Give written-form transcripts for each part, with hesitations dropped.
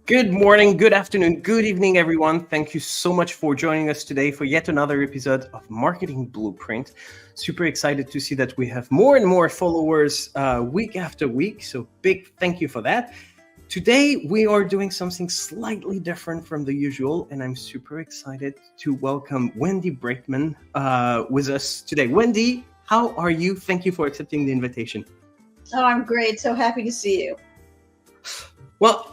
Good morning, good afternoon, good evening, everyone. Thank you so much for joining us today for yet another episode of Marketing Blueprint. Super excited to see that we have more and more followers week after week. So big thank you for that. Today, we are doing something slightly different from the usual, and I'm super excited to welcome Wendy Braitman with us today. Wendy, how are you? Thank you for accepting the invitation. Oh, I'm great. So happy to see you. Well,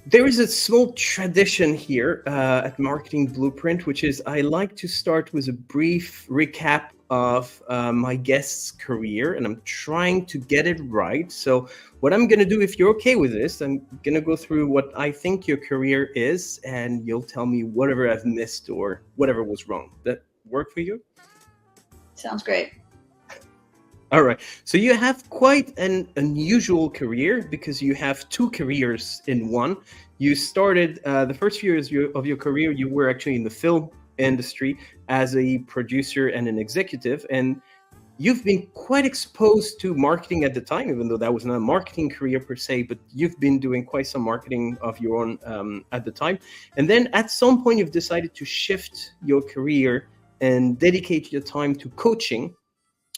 there is a small tradition here at Marketing Blueprint, which is I like to start with a brief recap of my guest's career, and I'm trying to get it right. So what I'm going to do, if you're okay with this, I'm going to go through what I think your career is, and you'll tell me whatever I've missed or whatever was wrong. That work for you? Sounds great. All right. So you have quite an unusual career because you have two careers in one. You started the first few years of your career, you were actually in the film industry as a producer and an executive. And you've been quite exposed to marketing at the time, even though that was not a marketing career per se, but you've been doing quite some marketing of your own at the time. And then at some point, you've decided to shift your career and dedicate your time to coaching,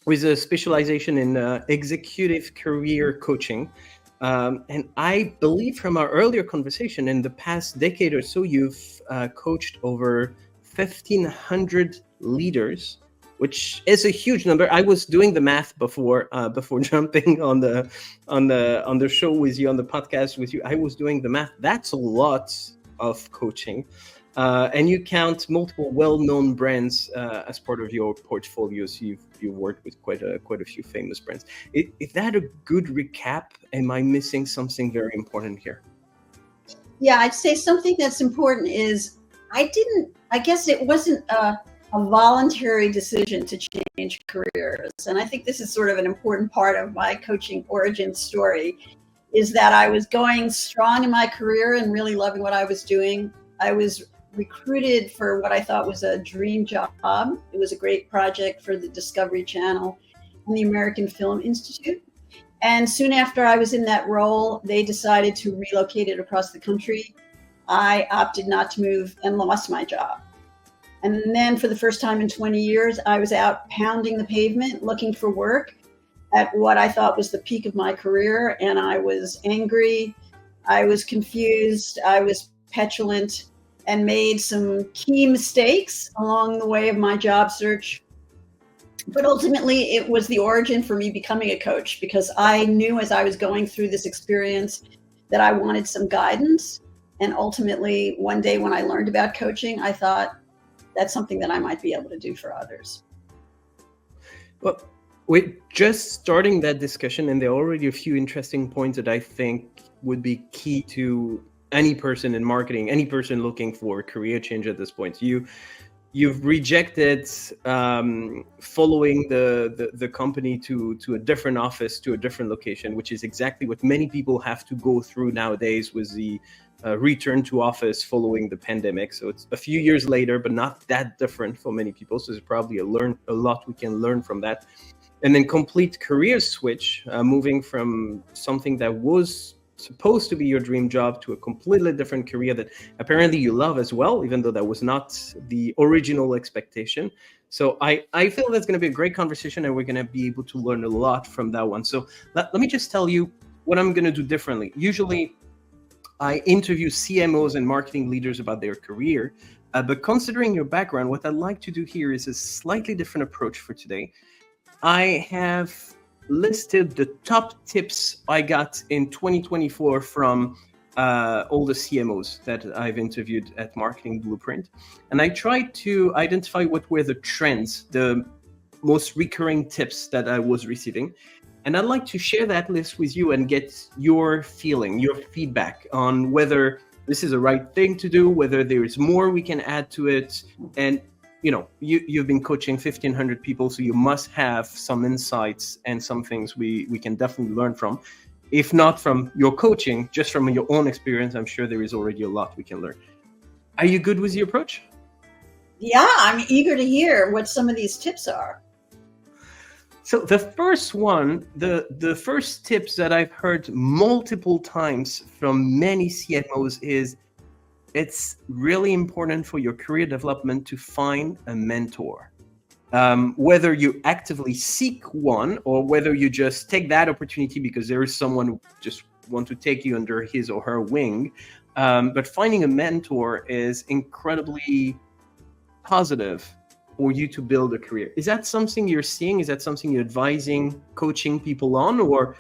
with a specialization in executive career coaching. And I believe from our earlier conversation, in the past decade or so, you've coached over 1,500 leaders, which is a huge number. I was doing the math before jumping on the show with you, on the podcast with you. I was doing the math. That's a lot of coaching. And you count multiple well-known brands as part of your portfolio. So you've worked with quite a few famous brands. Is that a good recap? Am I missing something very important here? Yeah, I'd say something that's important is I guess it wasn't a voluntary decision to change careers. And I think this is sort of an important part of my coaching origin story, is that I was going strong in my career and really loving what I was doing. I was recruited for what I thought was a dream job. It was a great project for the Discovery Channel and the American Film Institute. And soon after I was in that role, they decided to relocate it across the country. I opted not to move and lost my job. And then for the first time in 20 years, I was out pounding the pavement, looking for work at what I thought was the peak of my career. And I was angry, I was confused, I was petulant, and made some key mistakes along the way of my job search. But ultimately, it was the origin for me becoming a coach, because I knew as I was going through this experience that I wanted some guidance. And ultimately, one day when I learned about coaching, I thought that's something that I might be able to do for others. Well, we're just starting that discussion, and there are already a few interesting points that I think would be key to any person in marketing, any person looking for a career change at this point. You've rejected following the company to a different office, to a different location, which is exactly what many people have to go through nowadays with the return to office following the pandemic. So it's a few years later, but not that different for many people. So there's probably a lot we can learn from that. And then complete career switch, moving from something that was supposed to be your dream job to a completely different career that apparently you love as well, even though that was not the original expectation. So I feel that's going to be a great conversation, and we're going to be able to learn a lot from that one. So let me just tell you what I'm going to do differently. Usually I interview CMOs and marketing leaders about their career, but considering your background, what I'd like to do here is a slightly different approach for today. I have listed the top tips I got in 2024 from all the CMOs that I've interviewed at Marketing Blueprint. And I tried to identify what were the trends, the most recurring tips that I was receiving. And I'd like to share that list with you and get your feeling, your feedback on whether this is the right thing to do, whether there is more we can add to it. And you know, you've been coaching 1,500 people, so you must have some insights and some things we can definitely learn from. if not from your coaching, just from your own experience, I'm sure there is already a lot we can learn. Are you good with your approach? Yeah, I'm eager to hear what some of these tips are. So the first one, the first tips that I've heard multiple times from many CMOs is it's really important for your career development to find a mentor. Whether you actively seek one or whether you just take that opportunity because there is someone who just wants to take you under his or her wing. But finding a mentor is incredibly positive for you to build a career. Is that something you're seeing? Is that something you're advising, coaching people on? Or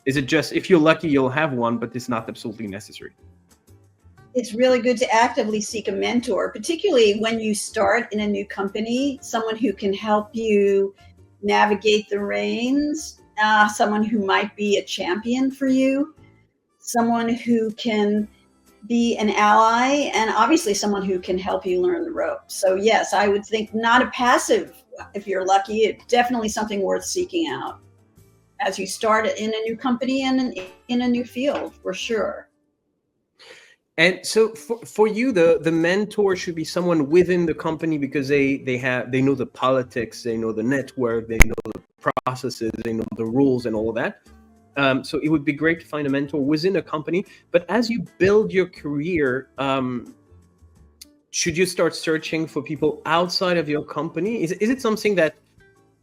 is it just, if you're lucky, you'll have one, but it's not absolutely necessary? It's really good to actively seek a mentor, particularly when you start in a new company, someone who can help you navigate the reins, someone who might be a champion for you, someone who can be an ally, and obviously someone who can help you learn the ropes. So yes, I would think not a passive, if you're lucky, it's definitely something worth seeking out as you start in a new company and in a new field, for sure. And so for you, the mentor should be someone within the company because they know the politics, they know the network, they know the processes, they know the rules and all of that. So it would be great to find a mentor within a company. But as you build your career, should you start searching for people outside of your company? Is it something that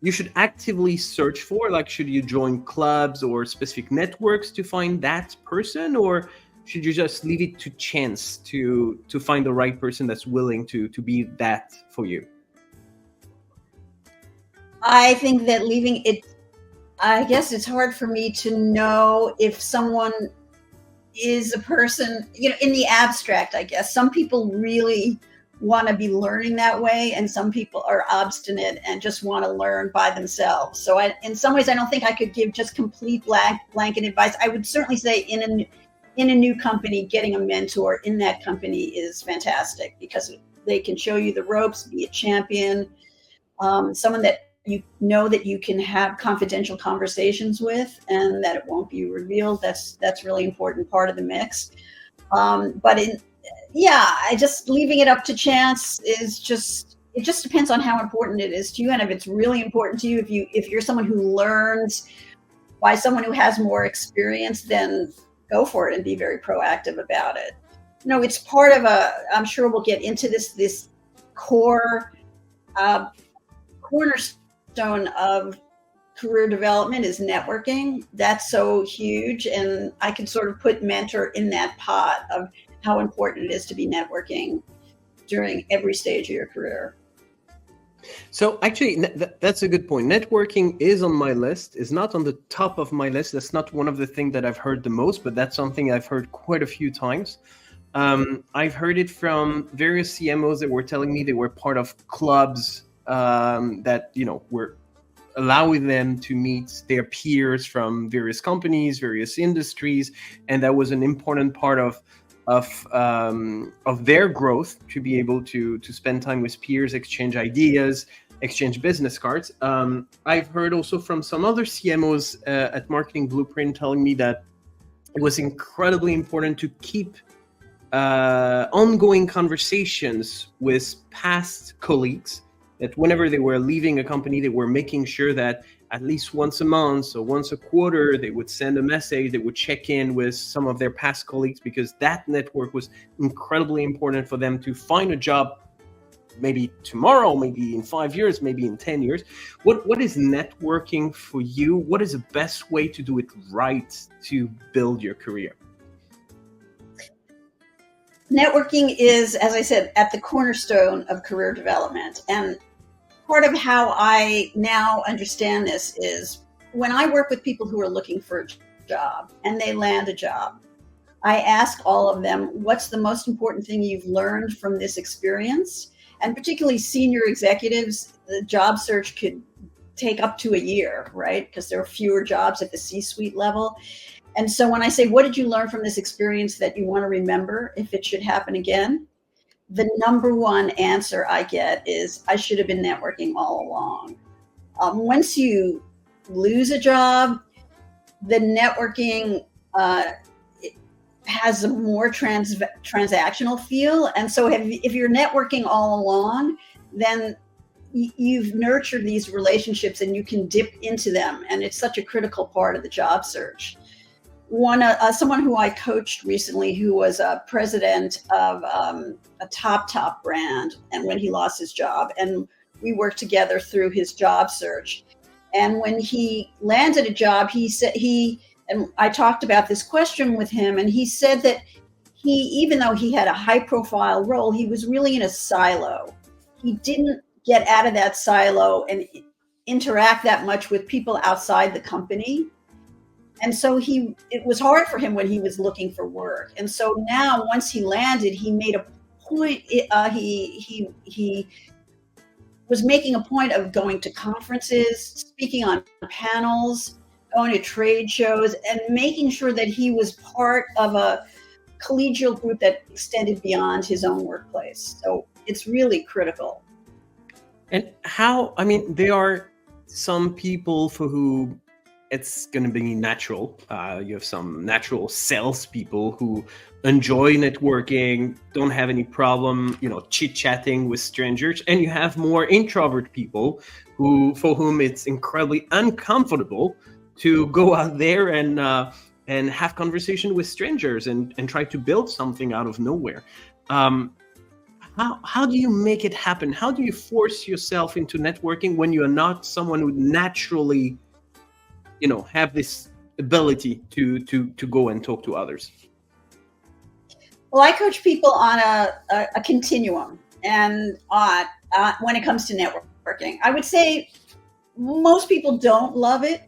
you should actively search for? Like, should you join clubs or specific networks to find that person? Or should you just leave it to chance to find the right person that's willing to be that for you? I think that leaving it, I guess it's hard for me to know if someone is a person, in the abstract, I guess. Some people really want to be learning that way, and some people are obstinate and just want to learn by themselves. So in some ways, I don't think I could give just complete blanket advice. I would certainly say in a new company, getting a mentor in that company is fantastic because they can show you the ropes, be a champion, someone that you know that you can have confidential conversations with and that it won't be revealed. That's really important part of the mix. But I just leaving it up to chance is it just depends on how important it is to you. And if it's really important to you, if you're someone who learns by someone who has more experience, then go for it and be very proactive about it. It's part of I'm sure we'll get into this core cornerstone of career development is networking. That's so huge. And I can sort of put mentor in that pot of how important it is to be networking during every stage of your career. So actually, that's a good point. Networking is on my list. It's not on the top of my list. That's not one of the things that I've heard the most, but that's something I've heard quite a few times. I've heard it from various CMOs that were telling me they were part of clubs that, were allowing them to meet their peers from various companies, various industries. And that was an important part of their growth, to be able to spend time with peers, exchange ideas, exchange business cards. I've heard also from some other CMOs at Marketing Blueprint telling me that it was incredibly important to keep ongoing conversations with past colleagues, that whenever they were leaving a company, they were making sure that at least once a month or once a quarter, they would send a message, they would check in with some of their past colleagues, because that network was incredibly important for them to find a job maybe tomorrow, maybe in 5 years, maybe in 10 years. What is networking for you? What is the best way to do it right to build your career? Networking is, as I said, at the cornerstone of career development. And part of how I now understand this is when I work with people who are looking for a job and they land a job, I ask all of them, what's the most important thing you've learned from this experience? And particularly senior executives, the job search could take up to a year, right? Because there are fewer jobs at the C-suite level. And so when I say, what did you learn from this experience that you want to remember if it should happen again? The number one answer I get is, I should have been networking all along. Once you lose a job, the networking it has a more transactional feel. And so if you're networking all along, then you've nurtured these relationships and you can dip into them. And it's such a critical part of the job search. Someone who I coached recently, who was a president of a top brand, and when he lost his job, and we worked together through his job search. And when he landed a job, he said and I talked about this question with him, and he said that even though he had a high profile role, he was really in a silo. He didn't get out of that silo and interact that much with people outside the company. And so it was hard for him when he was looking for work. And so now, once he landed, he made a point. He was making a point of going to conferences, speaking on panels, going to trade shows, and making sure that he was part of a collegial group that extended beyond his own workplace. So it's really critical. And there are some people for who it's going to be natural. You have some natural salespeople who enjoy networking, don't have any problem, chit-chatting with strangers. And you have more introvert people for whom it's incredibly uncomfortable to go out there and have conversation with strangers and try to build something out of nowhere. How do you make it happen? How do you force yourself into networking when you are not someone who naturally, have this ability to go and talk to others? Well, I coach people on a continuum, and when it comes to networking, I would say most people don't love it,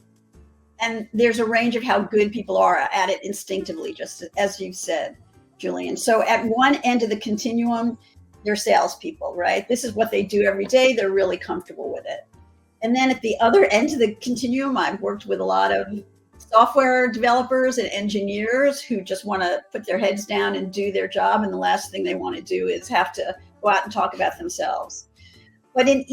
and there's a range of how good people are at it instinctively, just as you've said, Julian. So at one end of the continuum, they're salespeople, right? This is what they do every day. They're really comfortable with it. And then at the other end of the continuum, I've worked with a lot of software developers and engineers who just want to put their heads down and do their job. And the last thing they want to do is have to go out and talk about themselves. But in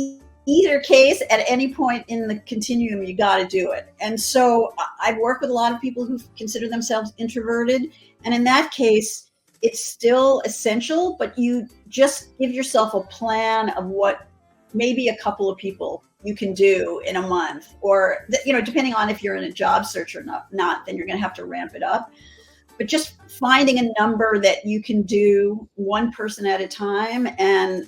either case, at any point in the continuum, you got to do it. And so I've worked with a lot of people who consider themselves introverted. And in that case, it's still essential, but you just give yourself a plan of what maybe a couple of people you can do in a month, or, depending on if you're in a job search or not, then you're going to have to ramp it up. But just finding a number that you can do one person at a time. And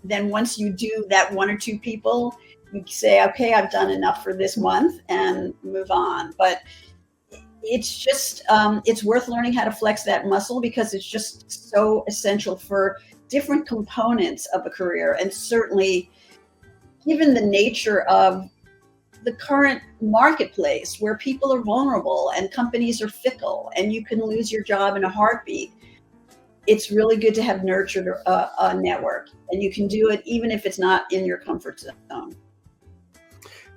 then once you do that one or two people, you say, okay, I've done enough for this month, and move on. But it's just, it's worth learning how to flex that muscle, because it's just so essential for different components of a career. And certainly, given the nature of the current marketplace, where people are vulnerable and companies are fickle and you can lose your job in a heartbeat, it's really good to have nurtured a network. And you can do it even if it's not in your comfort zone.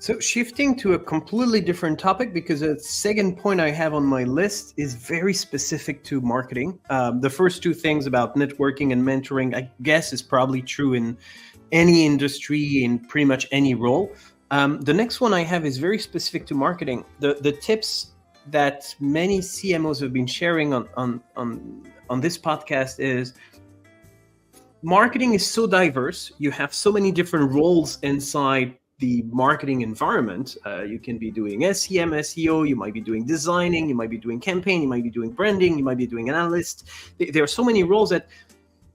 So shifting to a completely different topic, because the second point I have on my list is very specific to marketing. The first two things about networking and mentoring, I guess, is probably true in any industry, in pretty much any role. The next one I have is very specific to marketing. The tips that many CMOs have been sharing on this podcast is marketing is so diverse. You have so many different roles inside the marketing environment. You can be doing SEM, SEO, you might be doing designing, you might be doing campaign, you might be doing branding, you might be doing analyst. There are so many roles that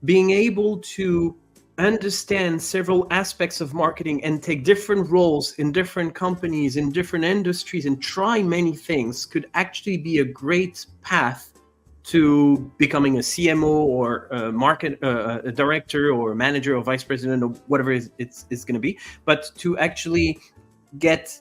being able to understand several aspects of marketing and take different roles in different companies, in different industries, and try many things could actually be a great path to becoming a CMO or a director or a manager or vice president or whatever it's going to be, but to actually get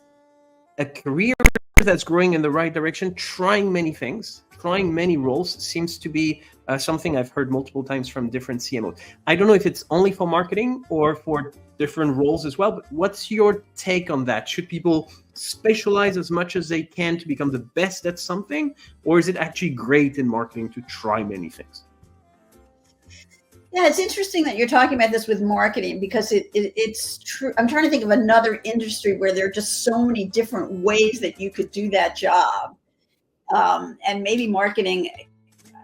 a career that's growing in the right direction. Trying many things, trying many roles seems to be something I've heard multiple times from different CMOs. I don't know if it's only for marketing or for different roles as well, but what's your take on that? Should people specialize as much as they can to become the best at something, or is it actually great in marketing to try many things? Yeah, it's interesting that you're talking about this with marketing, because it's true. I'm trying to think of another industry where there are just so many different ways that you could do that job. And maybe marketing,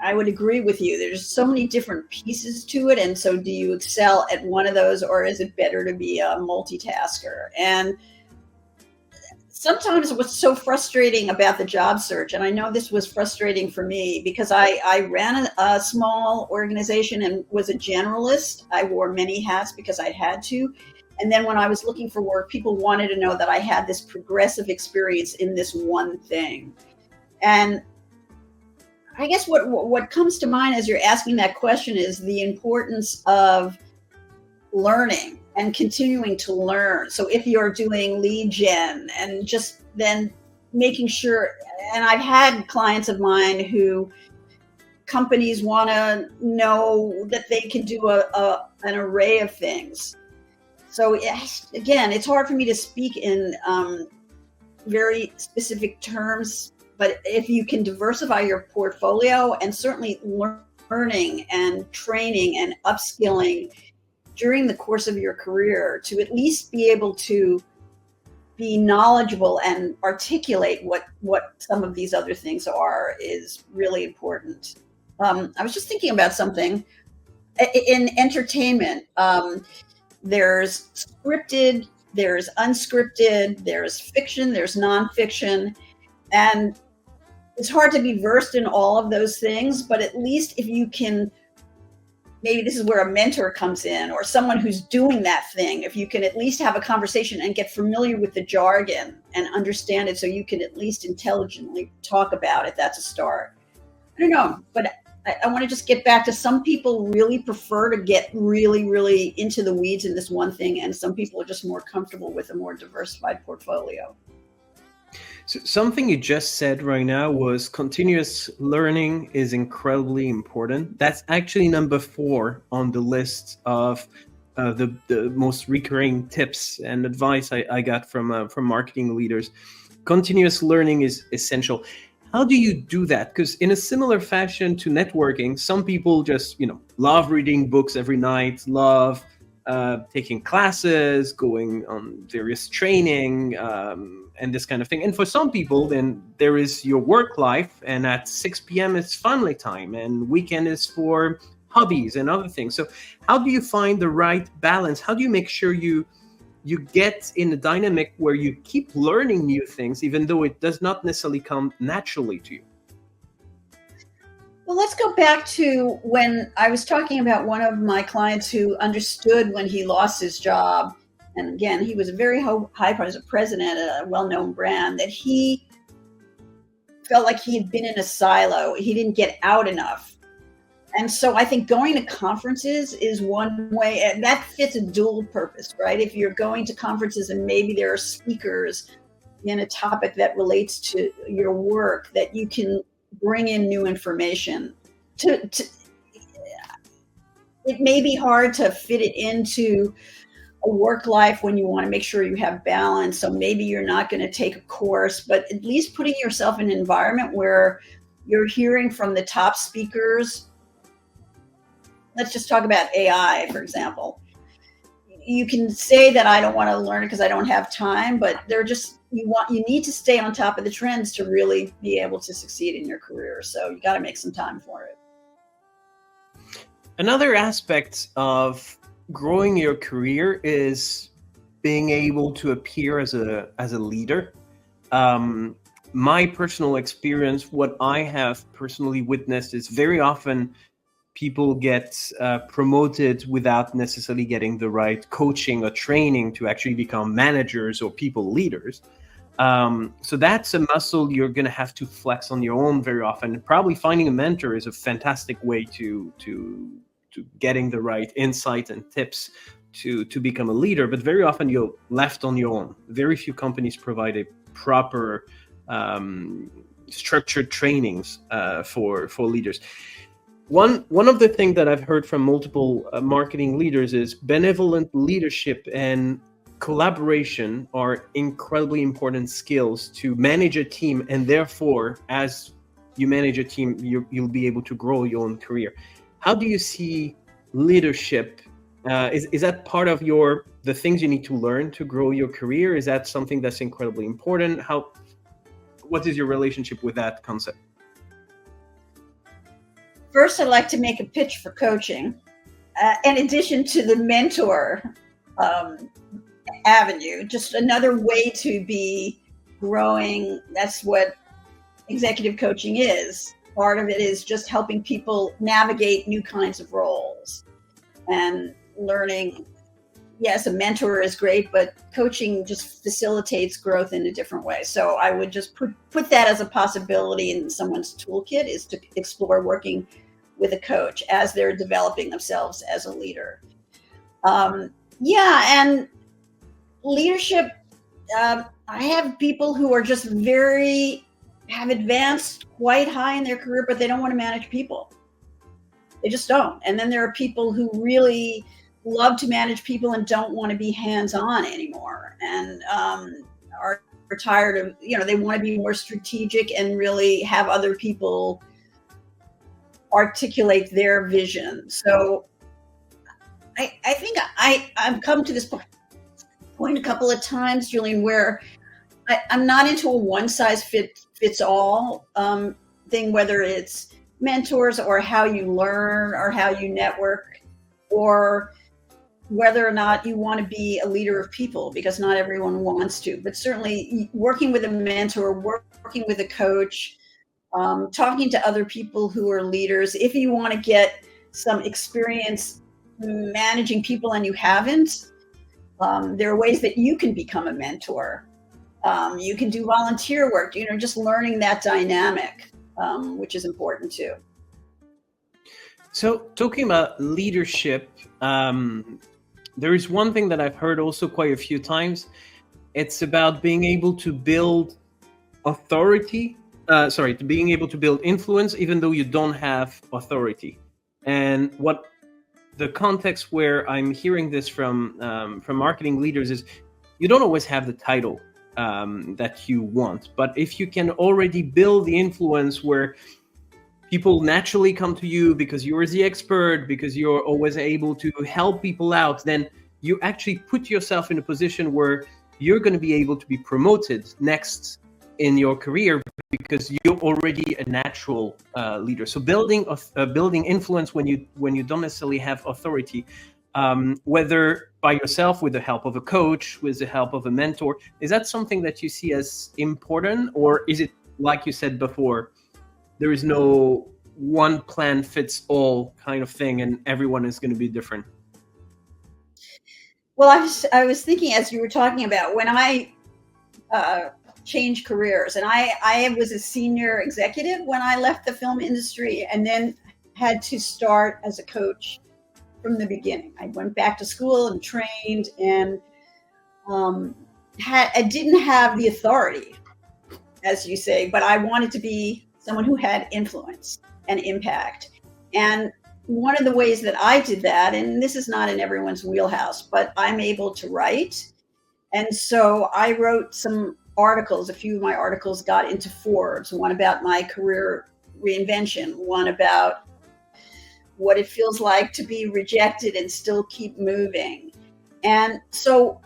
I would agree with you. There's so many different pieces to it. And so do you excel at one of those, or is it better to be a multitasker? And sometimes what's so frustrating about the job search, and I know this was frustrating for me because I ran a small organization and was a generalist. I wore many hats because I had to. And then when I was looking for work, people wanted to know that I had this progressive experience in this one thing. And I guess what comes to mind as you're asking that question is the importance of learning and continuing to learn. So if you're doing lead gen and just then making sure, and I've had clients of mine who companies want to know that they can do an array of things. So again, it's hard for me to speak in very specific terms, but if you can diversify your portfolio and certainly learning and training and upskilling during the course of your career to at least be able to be knowledgeable and articulate what some of these other things are is really important. I was just thinking about something in entertainment. There's scripted, there's unscripted, there's fiction, there's nonfiction, and it's hard to be versed in all of those things, but at least if you can, maybe this is where a mentor comes in or someone who's doing that thing, if you can at least have a conversation and get familiar with the jargon and understand it so you can at least intelligently talk about it, that's a start. I don't know, but I want to just get back to some people really prefer to get really, really into the weeds in this one thing, and some people are just more comfortable with a more diversified portfolio. So something you just said right now was continuous learning is incredibly important. That's actually number 4 on the list of the most recurring tips and advice I got from marketing leaders. Continuous learning is essential. How do you do that? Because in a similar fashion to networking, some people just, love reading books every night, love taking classes, going on various training, and this kind of thing. And for some people, then there is your work life, and at 6 p.m. it's family time, and weekend is for hobbies and other things. So how do you find the right balance? How do you make sure you get in a dynamic where you keep learning new things, even though it does not necessarily come naturally to you? Well, let's go back to when I was talking about one of my clients who understood when he lost his job. And again, he was a very high president at a well-known brand, that he felt like he had been in a silo. He didn't get out enough. And so I think going to conferences is one way, and that fits a dual purpose, right? If you're going to conferences and maybe there are speakers in a topic that relates to your work, that you can bring in new information. It may be hard to fit it into a work life when you want to make sure you have balance. So maybe you're not going to take a course, but at least putting yourself in an environment where you're hearing from the top speakers. Let's just talk about AI, for example. You can say that I don't want to learn it because I don't have time, but you need to stay on top of the trends to really be able to succeed in your career. So you got to make some time for it. Another aspect of growing your career is being able to appear as a leader. My personal experience, what I have personally witnessed, is very often people get promoted without necessarily getting the right coaching or training to actually become managers or people leaders. So that's a muscle you're going to have to flex on your own very often. Probably finding a mentor is a fantastic way to getting the right insight and tips to become a leader. But very often you're left on your own. Very few companies provide a proper structured trainings for leaders. One of the things that I've heard from multiple marketing leaders is benevolent leadership and collaboration are incredibly important skills to manage a team, and therefore, as you manage a team, you'll be able to grow your own career. How do you see leadership? Is that part of the things you need to learn to grow your career? Is that something that's incredibly important? what is your relationship with that concept? First, I'd like to make a pitch for coaching. In addition to the mentor avenue, just another way to be growing. That's what executive coaching is. Part of it is just helping people navigate new kinds of roles and learning. Yes, a mentor is great, but coaching just facilitates growth in a different way. So I would just put that as a possibility in someone's toolkit, is to explore working with a coach as they're developing themselves as a leader. And leadership, I have people who are just have advanced quite high in their career, but they don't want to manage people. They just don't. And then there are people who really love to manage people and don't want to be hands-on anymore, and are tired of, they want to be more strategic and really have other people articulate their vision. So I think I've come to this point a couple of times, Julian, where I'm not into a one-size-fits-all thing, whether it's mentors or how you learn or how you network, or whether or not you want to be a leader of people, because not everyone wants to. But certainly working with a mentor, working with a coach, talking to other people who are leaders. If you want to get some experience managing people and you haven't, there are ways that you can become a mentor. You can do volunteer work, just learning that dynamic, which is important too. So talking about leadership, there is one thing that I've heard also quite a few times. It's about being able to build being able to build influence even though you don't have authority. And what the context where I'm hearing this from marketing leaders is, you don't always have the title that you want, but if you can already build the influence where people naturally come to you because you're the expert, because you're always able to help people out, then you actually put yourself in a position where you're going to be able to be promoted next in your career because you're already a natural leader. So building influence when you don't necessarily have authority, whether by yourself, with the help of a coach, with the help of a mentor, is that something that you see as important, or is it, like you said before, there is no one plan fits all kind of thing and everyone is going to be different? Well, I was thinking as you were talking about, when I changed careers, and I was a senior executive when I left the film industry, and then had to start as a coach from the beginning. I went back to school and trained, and I didn't have the authority, as you say, but I wanted to be someone who had influence and impact. And one of the ways that I did that, and this is not in everyone's wheelhouse, but I'm able to write. And so I wrote some articles. A few of my articles got into Forbes, one about my career reinvention, one about what it feels like to be rejected and still keep moving. And so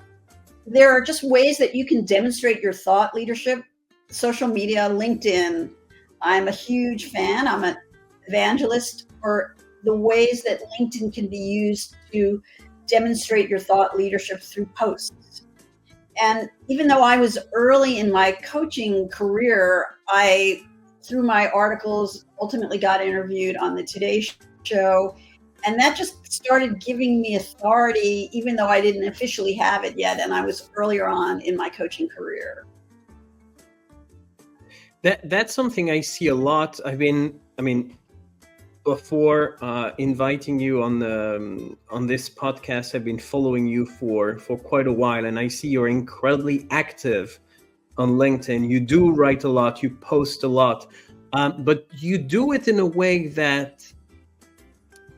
there are just ways that you can demonstrate your thought leadership. Social media, LinkedIn, I'm a huge fan. I'm an evangelist for the ways that LinkedIn can be used to demonstrate your thought leadership through posts. And even though I was early in my coaching career, I, through my articles, ultimately got interviewed on the Today Show. And that just started giving me authority, even though I didn't officially have it yet. And I was earlier on in my coaching career. That's something I see a lot. Before inviting you on this podcast, I've been following you for quite a while, and I see you're incredibly active on LinkedIn. You do write a lot, you post a lot, but you do it in a way that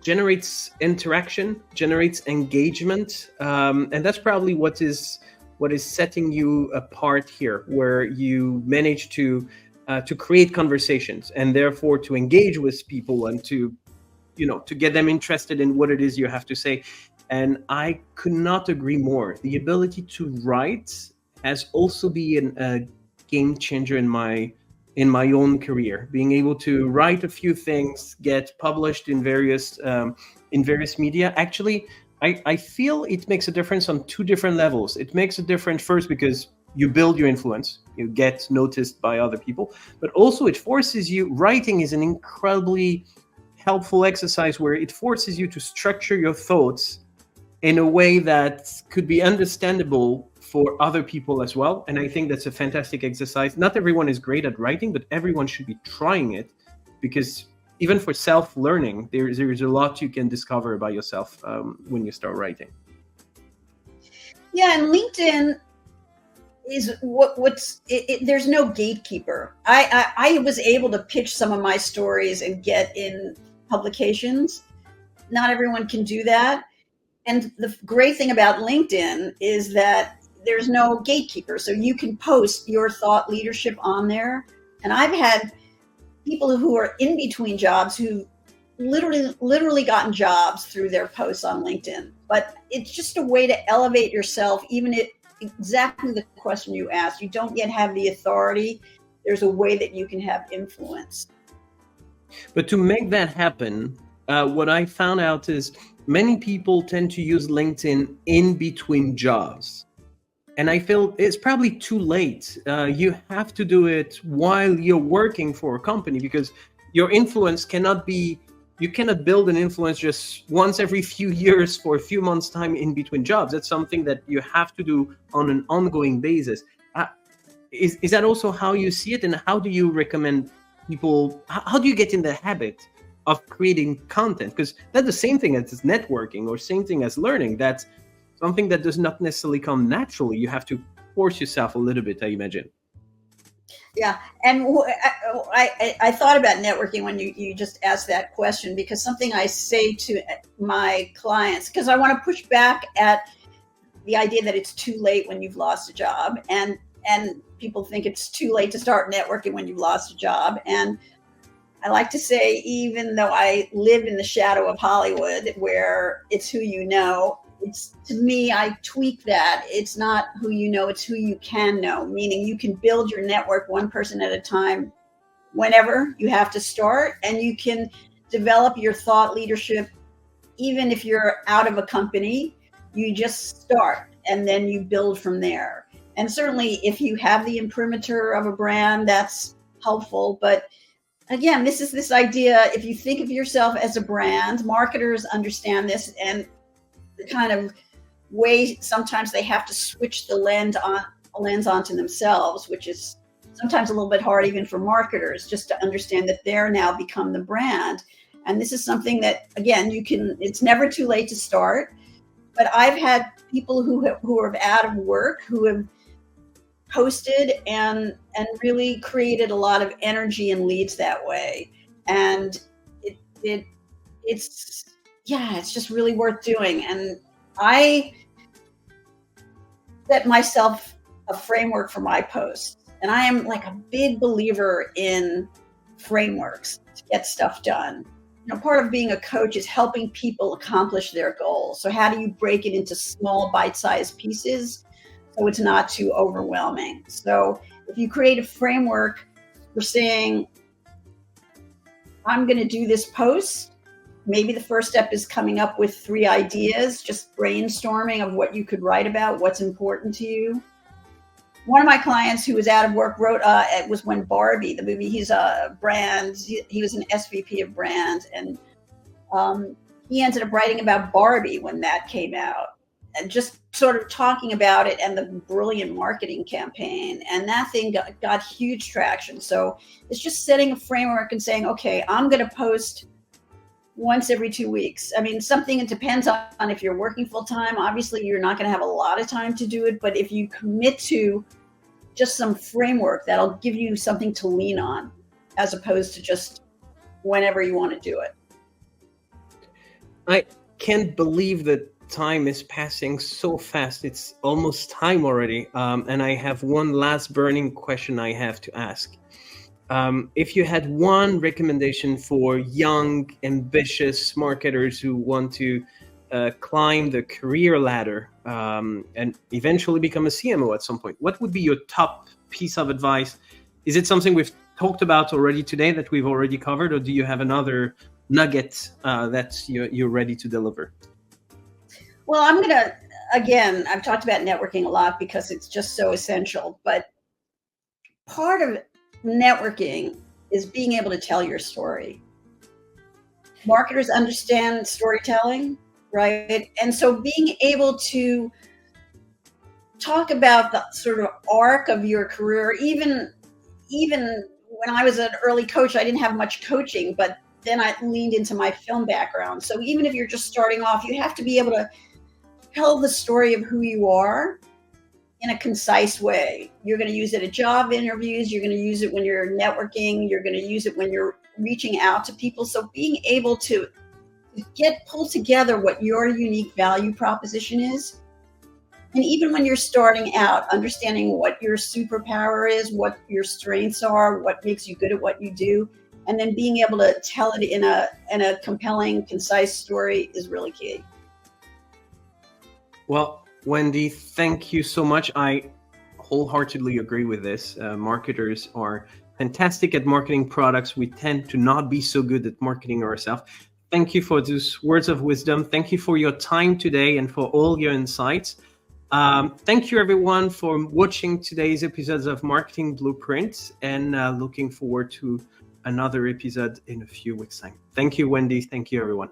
generates interaction, generates engagement, and that's probably what is setting you apart here, where you manage to create conversations and therefore to engage with people and to get them interested in what it is you have to say. And I could not agree more. The ability to write has also been a game changer in my in my own career, being able to write a few things, get published in various media. Actually, I feel it makes a difference on two different levels. It makes a difference first because you build your influence, you get noticed by other people, but also it forces you, writing is an incredibly helpful exercise where it forces you to structure your thoughts in a way that could be understandable for other people as well. And I think that's a fantastic exercise. Not everyone is great at writing, but everyone should be trying it, because even for self-learning, there's a lot you can discover about yourself when you start writing. Yeah, and LinkedIn is there's no gatekeeper. I was able to pitch some of my stories and get in publications. Not everyone can do that. And the great thing about LinkedIn is that there's no gatekeeper. So you can post your thought leadership on there. And I've had people who are in between jobs who literally gotten jobs through their posts on LinkedIn. But it's just a way to elevate yourself, even if exactly the question you asked. You don't yet have the authority. There's a way that you can have influence. But to make that happen, what I found out is many people tend to use LinkedIn in between jobs. And I feel it's probably too late. You have to do it while you're working for a company, because your influence cannot be, you cannot build an influence just once every few years for a few months' time in between jobs. That's something that you have to do on an ongoing basis. Is that also how you see it? And how do you recommend people, how do you get in the habit of creating content? Because that's the same thing as networking or same thing as learning. That's something that does not necessarily come naturally. You have to force yourself a little bit, I imagine. Yeah, and I thought about networking when you just asked that question, because something I say to my clients, because I want to push back at the idea that it's too late when you've lost a job, and people think it's too late to start networking when you've lost a job. And I like to say, even though I live in the shadow of Hollywood, where it's who you know, it's, to me, I tweak that. It's not who you know, it's who you can know, meaning you can build your network one person at a time whenever you have to start, and you can develop your thought leadership even if you're out of a company. You just start and then you build from there. And certainly if you have the imprimatur of a brand, that's helpful. But again, this idea, if you think of yourself as a brand, marketers understand this, and the kind of way sometimes they have to switch the lens onto themselves, which is sometimes a little bit hard even for marketers, just to understand that they're now become the brand. And this is something that, again, it's never too late to start. But I've had people who are out of work who have posted and really created a lot of energy and leads that way. And it's just really worth doing. And I set myself a framework for my posts. And I am like a big believer in frameworks to get stuff done. You know, part of being a coach is helping people accomplish their goals. So how do you break it into small bite-sized pieces so it's not too overwhelming? So if you create a framework for saying, I'm going to do this post, maybe the first step is coming up with 3 ideas, just brainstorming of what you could write about, what's important to you. One of my clients who was out of work wrote, it was when Barbie, the movie, he's a brand, he was an SVP of brand, and he ended up writing about Barbie when that came out, and just sort of talking about it and the brilliant marketing campaign. And that thing got huge traction. So it's just setting a framework and saying, okay, I'm going to post once every 2 weeks. I mean, something, it depends on if you're working full time. Obviously, you're not going to have a lot of time to do it. But if you commit to just some framework, that'll give you something to lean on, as opposed to just whenever you want to do it. I can't believe that time is passing so fast. It's almost time already. And I have one last burning question I have to ask. If you had one recommendation for young, ambitious marketers who want to climb the career ladder and eventually become a CMO at some point, what would be your top piece of advice? Is it something we've talked about already today that we've already covered, or do you have another nugget that you're ready to deliver? Well, again, I've talked about networking a lot because it's just so essential, but part of networking is being able to tell your story. Marketers understand storytelling, right? And so being able to talk about the sort of arc of your career, even when I was an early coach, I didn't have much coaching, but then I leaned into my film background. So even if you're just starting off, you have to be able to tell the story of who you are in a concise way. You're going to use it at job interviews. You're going to use it when you're networking. You're going to use it when you're reaching out to people. So being able to pull together what your unique value proposition is. And even when you're starting out, understanding what your superpower is, what your strengths are, what makes you good at what you do, and then being able to tell it in a compelling, concise story is really key. Well, Wendy, thank you so much. I wholeheartedly agree with this. Marketers are fantastic at marketing products. We tend to not be so good at marketing ourselves. Thank you for those words of wisdom. Thank you for your time today and for all your insights. Thank you, everyone, for watching today's episodes of Marketing Blueprint, and looking forward to another episode in a few weeks' time. Thank you, Wendy. Thank you, everyone.